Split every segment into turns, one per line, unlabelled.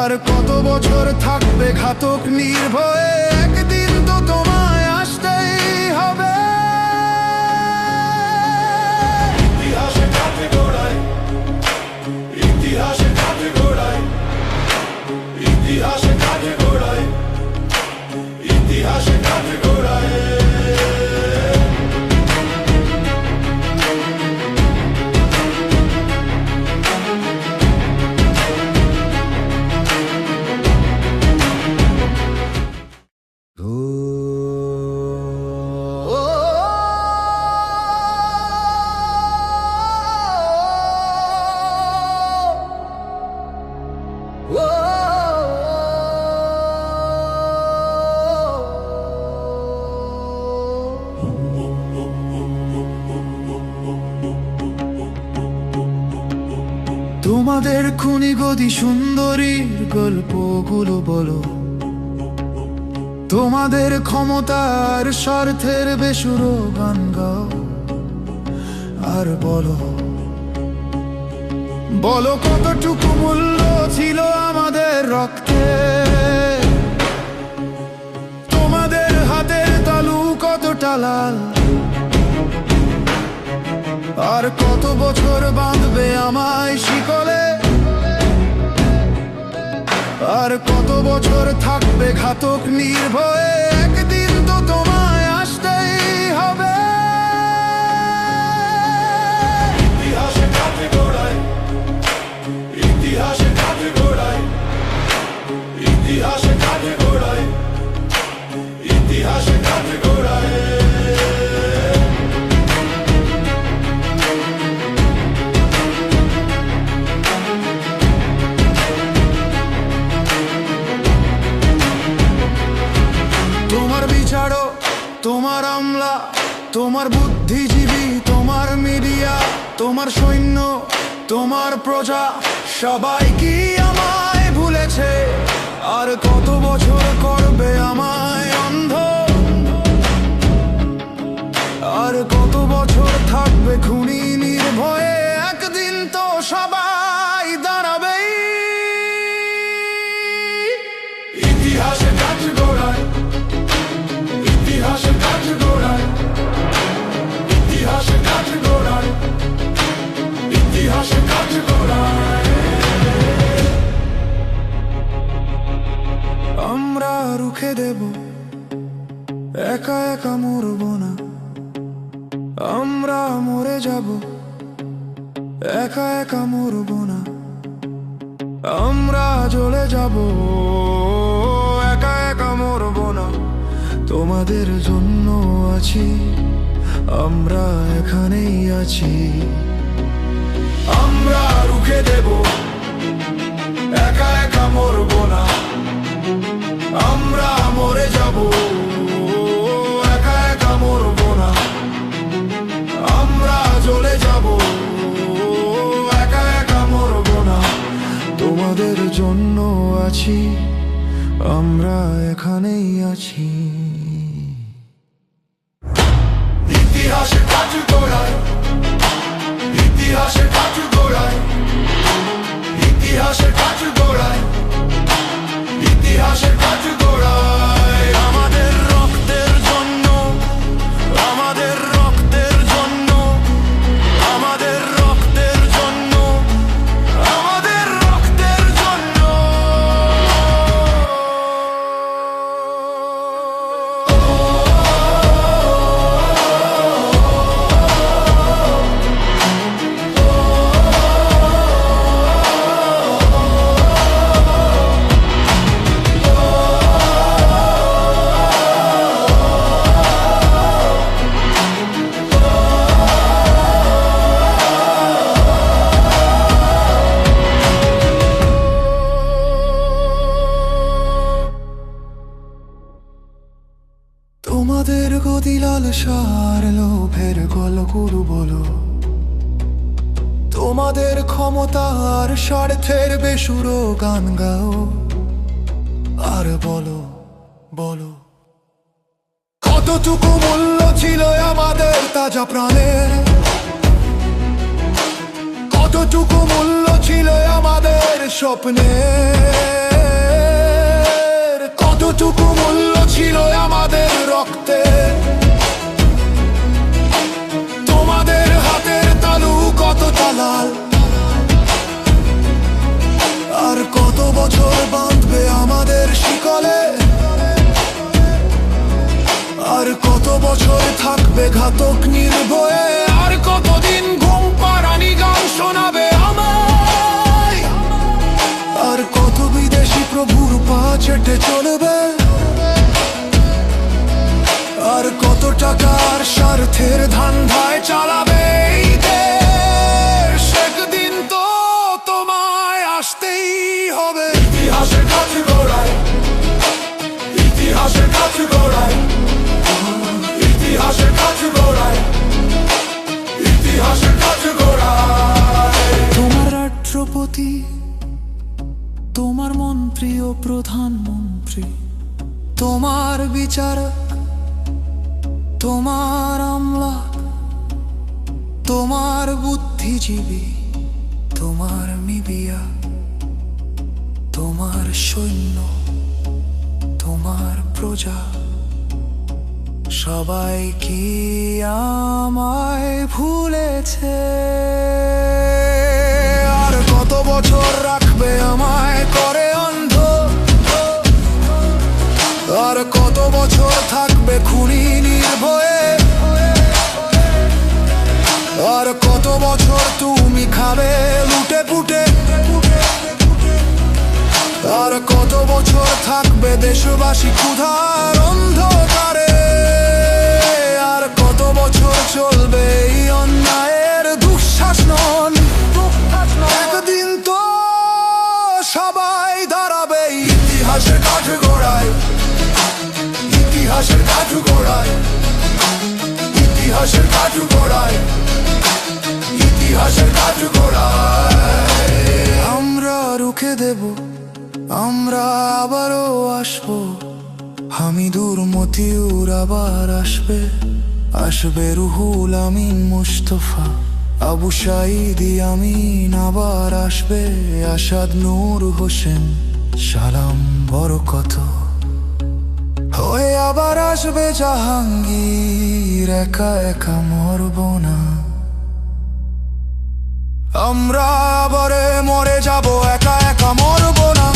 আর কত বছর থাকবে ঘাতক নির্ভয়ে, একদিন তো তোমায় আসতেই হবে। ইতিহাসে কাঁধে ঘোড়ায়, ইতিহাসে কাঁধে ঘোড়ায়, ইতিহাসে কাঁধে ঘোড়ায়, ইতিহাসে কাঁধে ঘোড়ায়। তোমাদের খুনি গদি সুন্দরীর গল্পগুলো বলো, তোমাদের ক্ষমতার স্বার্থের বেসুরো গান গাও। আর বলো বলো কতটুকু মূল্য ছিল আমাদের রক্তে, তোমাদের হাতের তালু কতটা লাল। আর কত বছর বাঁধবে আমায় শিকলে, আর কত বছর থাকবে ঘাতক নির্ভয়ে, একদিন তো তোমায় আসতেই হবে। ইতিহাসে কাঁধে ঘোড়ায়, ইতিহাসে কাঁধে ঘোড়ায়, ইতিহাসে কাঁধে ঘোড়ায়, ইতিহাসে কাঁধে ঘোড়ায়। তোমার বিচারক, তোমার আমলা, তোমার বুদ্ধিজীবী, তোমার মিডিয়া, তোমার সৈন্য, তোমার প্রজা, সবাই কি আমায় ভুলেছে? আর কত বছর করবে আমায় অন্ধ? আর কত বছর থাকবে খুনি নির্ভয়ে, একদিন তো সবাই দাঁড়াবে। ইতিহাসে কাঁধে ঘোড়ায়, ইতিহাসে কাঁধে ঘোড়ায়, ইতিহাসে কাঁধে ঘোড়ায়, ইতিহাসে কাঁধে ঘোড়ায়। আমরা রুখে দেব, একা একা মরব না। আমরা মরে যাব, একা একা মরব না। আমরা জ্বলে যাব, একা একা মরব না। তোমাদের জন্য আছি, আমরা এখানেই আছি। আমরা রুখে দেব, একা একা মরব না। আমরা মরে যাব, একা একা মরব না। আমরা জ্বলে যাব, একা একা মরব না। তোমাদের জন্য আছি, আমরা এখানেই আছি। ইতিহাসে কাঁধে ঘোড়ায়, ইতিহাসে কাঁধে ঘোড়ায়, ইতিহাসে কাঁধে ঘোড়ায়, ইতিহাসে কাঁধে ঘোড়ায়। আমাদের রক্তের জন্য, আমাদের রক্তের জন্য, আমাদের রক্তের জন্য, আমাদের রক্তের জন্য। তোমাদের গদি লালসার লোভের গল্পগুলো বলো, তোমাদের ক্ষমতার স্বার্থের বেসুরো গান গাও। আর বলো বলো কতটুকু মূল্য ছিল আমাদের তাজা প্রাণের, কতটুকু মূল্য ছিল আমাদের স্বপ্নের। ঘাতক নির্ভয়ে। আর কতদিন ঘুম পাড়ানি গান শোনাবে আমায়? আর কত বিদেশি প্রভুর পা চেটে চলবে? আর কত টাকার স্বার্থের ধান্ধায় চালাবে এই দেশ? একদিন তো তোমায় আসতেই হবে। ইতিহাসের কাঠগড়ায়, ইতিহাসের কাঠগড়ায়, ইতিহাসের কাঠগড়ায়, ইতিহাসের কাঠগড়ায়। তোমার রাষ্ট্রপতি, তোমার মন্ত্রী ও প্রধানমন্ত্রী, তোমার বিচারক, তোমার আমলা, তোমার বুদ্ধিজীবী, তোমার মিডিয়া, তোমার সৈন্য, তোমার প্রজা, সবাই কি আমায় ভুলেছে? আর কত বছর রাখবে আমায় করে অন্ধ? আর কত বছর থাকবে খুনি নির্ভয়ে? আর কত বছর তুমি খাবে লুটে পুটে? আর কত বছর থাকবে দেশবাসী ক্ষুধার অন্ধকারে? আর কত বছর চলবে এই অন্যায়ের দুঃশাসন? একদিন তো সবাই দাঁড়াবে ইতিহাসের কাঠগড়ায়, ইতিহাসের কাঠগড়ায়, ইতিহাসের কাঠগড়ায়, ইতিহাসের কাঠগড়ায়। আমরা রুখে দেব, আমরা আবারও আসবো। হামিদুর মতিউর আবার আসবে, আসবে রুহুল আমিন মুস্তফা, আবু সাঈদ আমিন আবার আসবে, আসাদ নূর হোসেন, সালাম বরকত হয়ে আবার আসবে জাহাঙ্গীর। একা একা মরব না, আমরা আবারে মরে যাব, একা একা মরব না।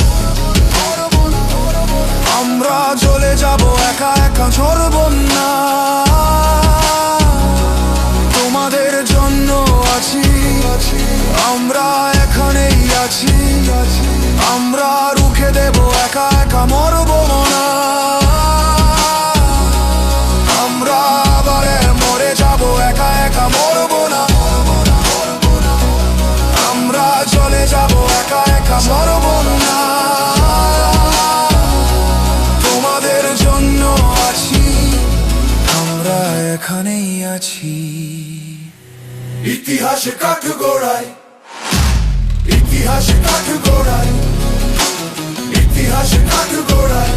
আমরা চলে যাব, একা একা ঝরব না। তোমাদের জন্য আছি, আমরা এখানেই আছি। আমরা রুখে দেব, একা একা মরব না। আমরা আবারে মরে যাব, একা একা মরব না। আমরা চলে যাব, একা একা মরব না। তোমাদের জন্য আছি, আমরা এখানেই আছি। ইতিহাসের কাঠগড়ায়, ইতিহাসের কাঠগড়ায়, ইতিহাসের কাঠগড়ায়।